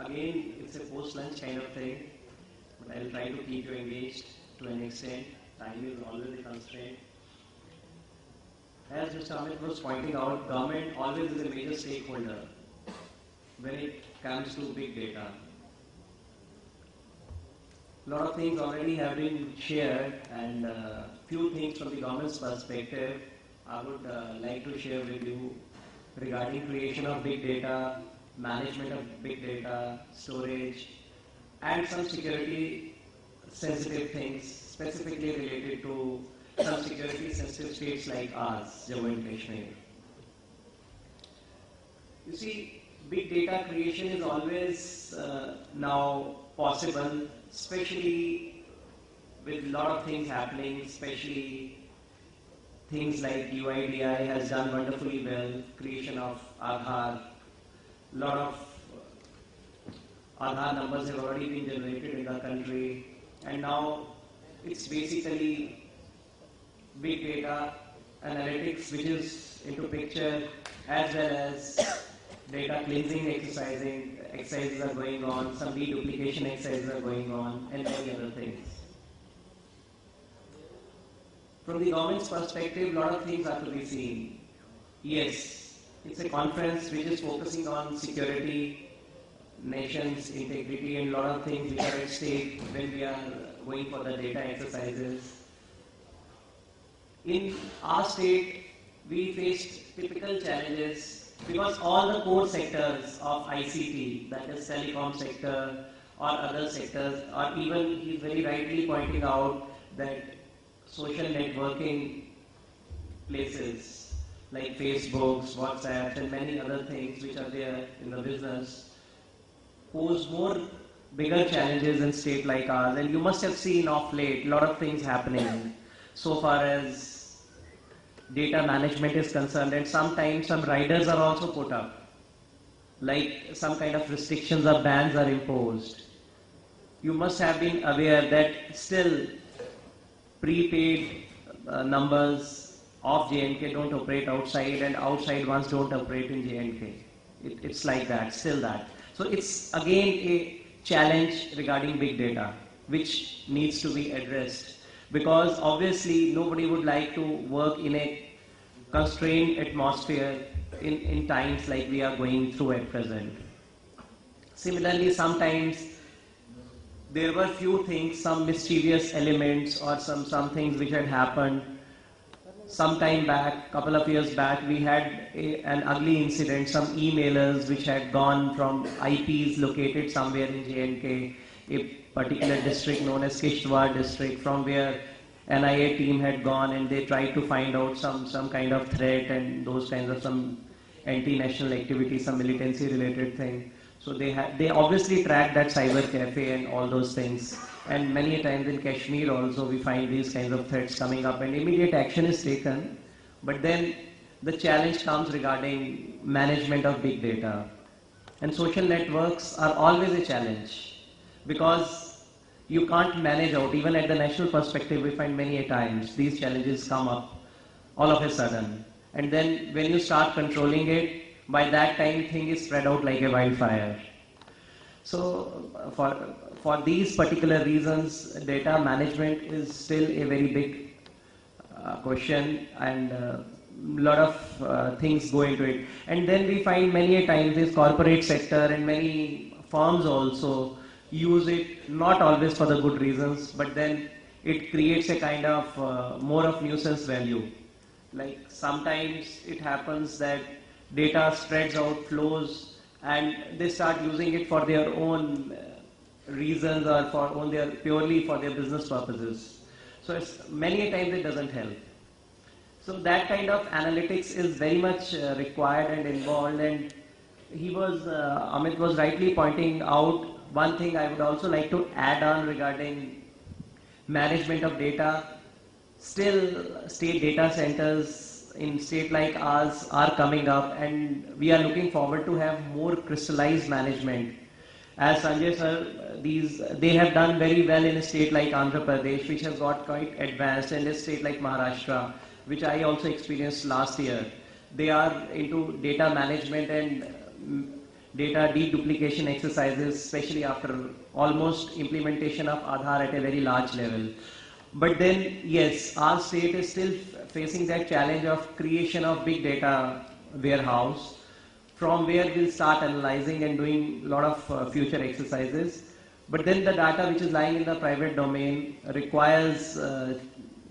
again, it's a post-lunch kind of thing, but I'll try to keep you engaged to an extent. Time is always a constraint. As Mr. Amit was pointing out, government always is a major stakeholder when it comes to big data. A lot of things already have been shared, and few things from the government's perspective I would like to share with you regarding creation of big data, management of big data, storage, and some security sensitive things specifically related to some security sensitive states like ours, Jammu and Kashmir. You see, big data creation is always now possible, especially with a lot of things happening, especially things like UIDAI has done wonderfully well, creation of Aadhaar, a lot of Aadhaar numbers have already been generated in the country, and now it's basically big data analytics which is into picture, as well as data cleansing exercises are going on, some deduplication exercises are going on, and many other things. From the government's perspective, a lot of things are to be seen. Yes, it's a conference which is focusing on security, nation's integrity, and a lot of things which are at stake when we are going for the data exercises. In our state, we faced typical challenges because all the core sectors of ICT, that is telecom sector or other sectors, or even he's very rightly pointing out that social networking places like Facebooks, WhatsApps, and many other things which are there in the business pose more bigger challenges in state like ours. And you must have seen of late a lot of things happening so far as data management is concerned, and sometimes some riders are also put up, like some kind of restrictions or bans are imposed. You must have been aware that still prepaid numbers of J&K don't operate outside, and outside ones don't operate in J&K. It's like that, still that. So it's again a challenge regarding big data, which needs to be addressed, because obviously nobody would like to work in a constrained atmosphere in times like we are going through at present. Similarly, sometimes there were few things, some mischievous elements or some things which had happened. Some time back, couple of years back, we had an ugly incident, some emailers which had gone from IPs located somewhere in J&K, a particular district known as Kishtwar district, from where NIA team had gone, and they tried to find out some kind of threat and those kinds of some anti-national activity, some militancy related thing. So they obviously tracked that cyber cafe and all those things. And many a times in Kashmir also we find these kinds of threats coming up, and immediate action is taken. But then the challenge comes regarding management of big data. And social networks are always a challenge, because you can't manage out, even at the national perspective, we find many a times these challenges come up all of a sudden. And then when you start controlling it, by that time thing is spread out like a wildfire. So for these particular reasons, data management is still a very big question, and a lot of things go into it. And then we find many a times this corporate sector and many firms also use it, not always for the good reasons, but then it creates a kind of more of nuisance value. Like sometimes it happens that data spreads out, flows, and they start using it for their own reasons or purely for their business purposes. So many a times it doesn't help. So that kind of analytics is very much required and involved, and Amit was rightly pointing out one thing I would also like to add on regarding management of data. Still, state data centers in state like ours are coming up, and we are looking forward to have more crystallized management. As Sanjay sir, they have done very well in a state like Andhra Pradesh, which has got quite advanced, and a state like Maharashtra, which I also experienced last year. They are into data management and data deduplication exercises, especially after almost implementation of Aadhaar at a very large level. But then, yes, our state is still facing that challenge of creation of big data warehouse, from where we'll start analyzing and doing a lot of future exercises. But then the data which is lying in the private domain requires a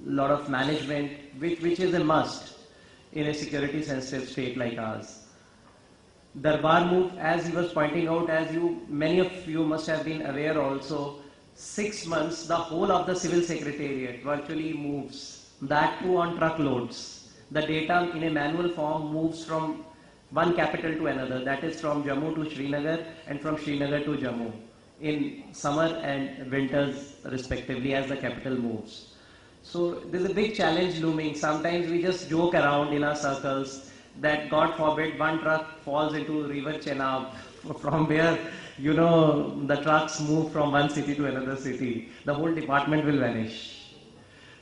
lot of management, which is a must in a security sensitive state like ours. Darbar move, as he was pointing out, many of you must have been aware also, 6 months, the whole of the civil secretariat virtually moves, that too on truckloads. The data in a manual form moves from one capital to another, that is from Jammu to Srinagar and from Srinagar to Jammu, in summer and winters respectively as the capital moves. So there's a big challenge looming. Sometimes we just joke around in our circles that God forbid one truck falls into river Chenab, from where, you know, the trucks move from one city to another city. The whole department will vanish.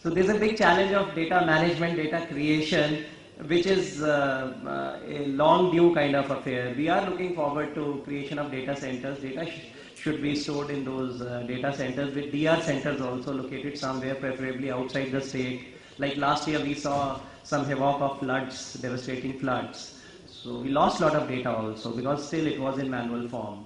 So there's a big challenge of data management, data creation, which is a long due kind of affair. We are looking forward to creation of data centers. Data should be stored in those data centers, with DR centers also located somewhere, preferably outside the state. Like last year we saw some havoc of floods, devastating floods. So we lost a lot of data also, because still it was in manual form.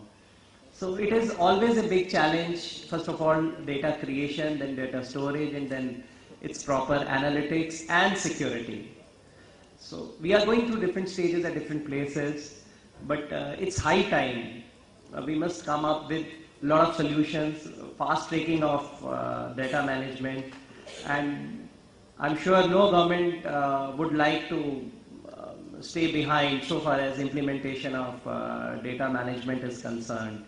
So it is always a big challenge. First of all, data creation, then data storage, and then its proper analytics and security. So we are going through different stages at different places, but it's high time. We must come up with a lot of solutions, fast tracking of data management, and I'm sure no government would like to stay behind so far as implementation of data management is concerned.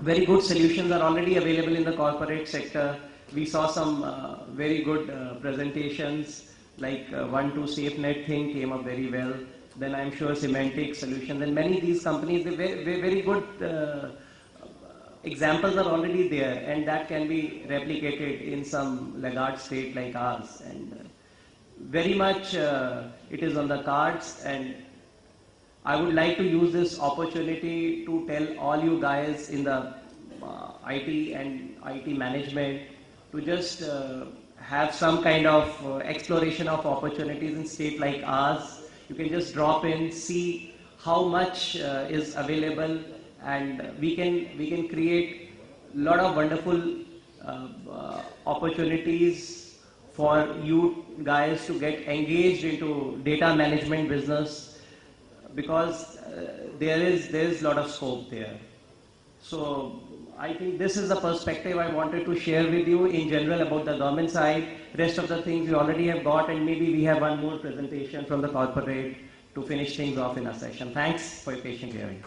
Very good solutions are already available in the corporate sector. We saw some very good presentations, like One2 SafeNet thing came up very well. Then I'm sure Semantic Solutions, and many of these companies, very good examples are already there, and that can be replicated in some laggard state like ours. And very much it is on the cards, and I would like to use this opportunity to tell all you guys in the IT and IT management to just have some kind of exploration of opportunities in state like ours. You can just drop in, see how much is available, and we can create a lot of wonderful opportunities for you guys to get engaged into data management business, because there is a lot of scope there. So I think this is the perspective I wanted to share with you in general about the government side. Rest of the things we already have got, and maybe we have one more presentation from the corporate to finish things off in our session. Thanks for your patient hearing.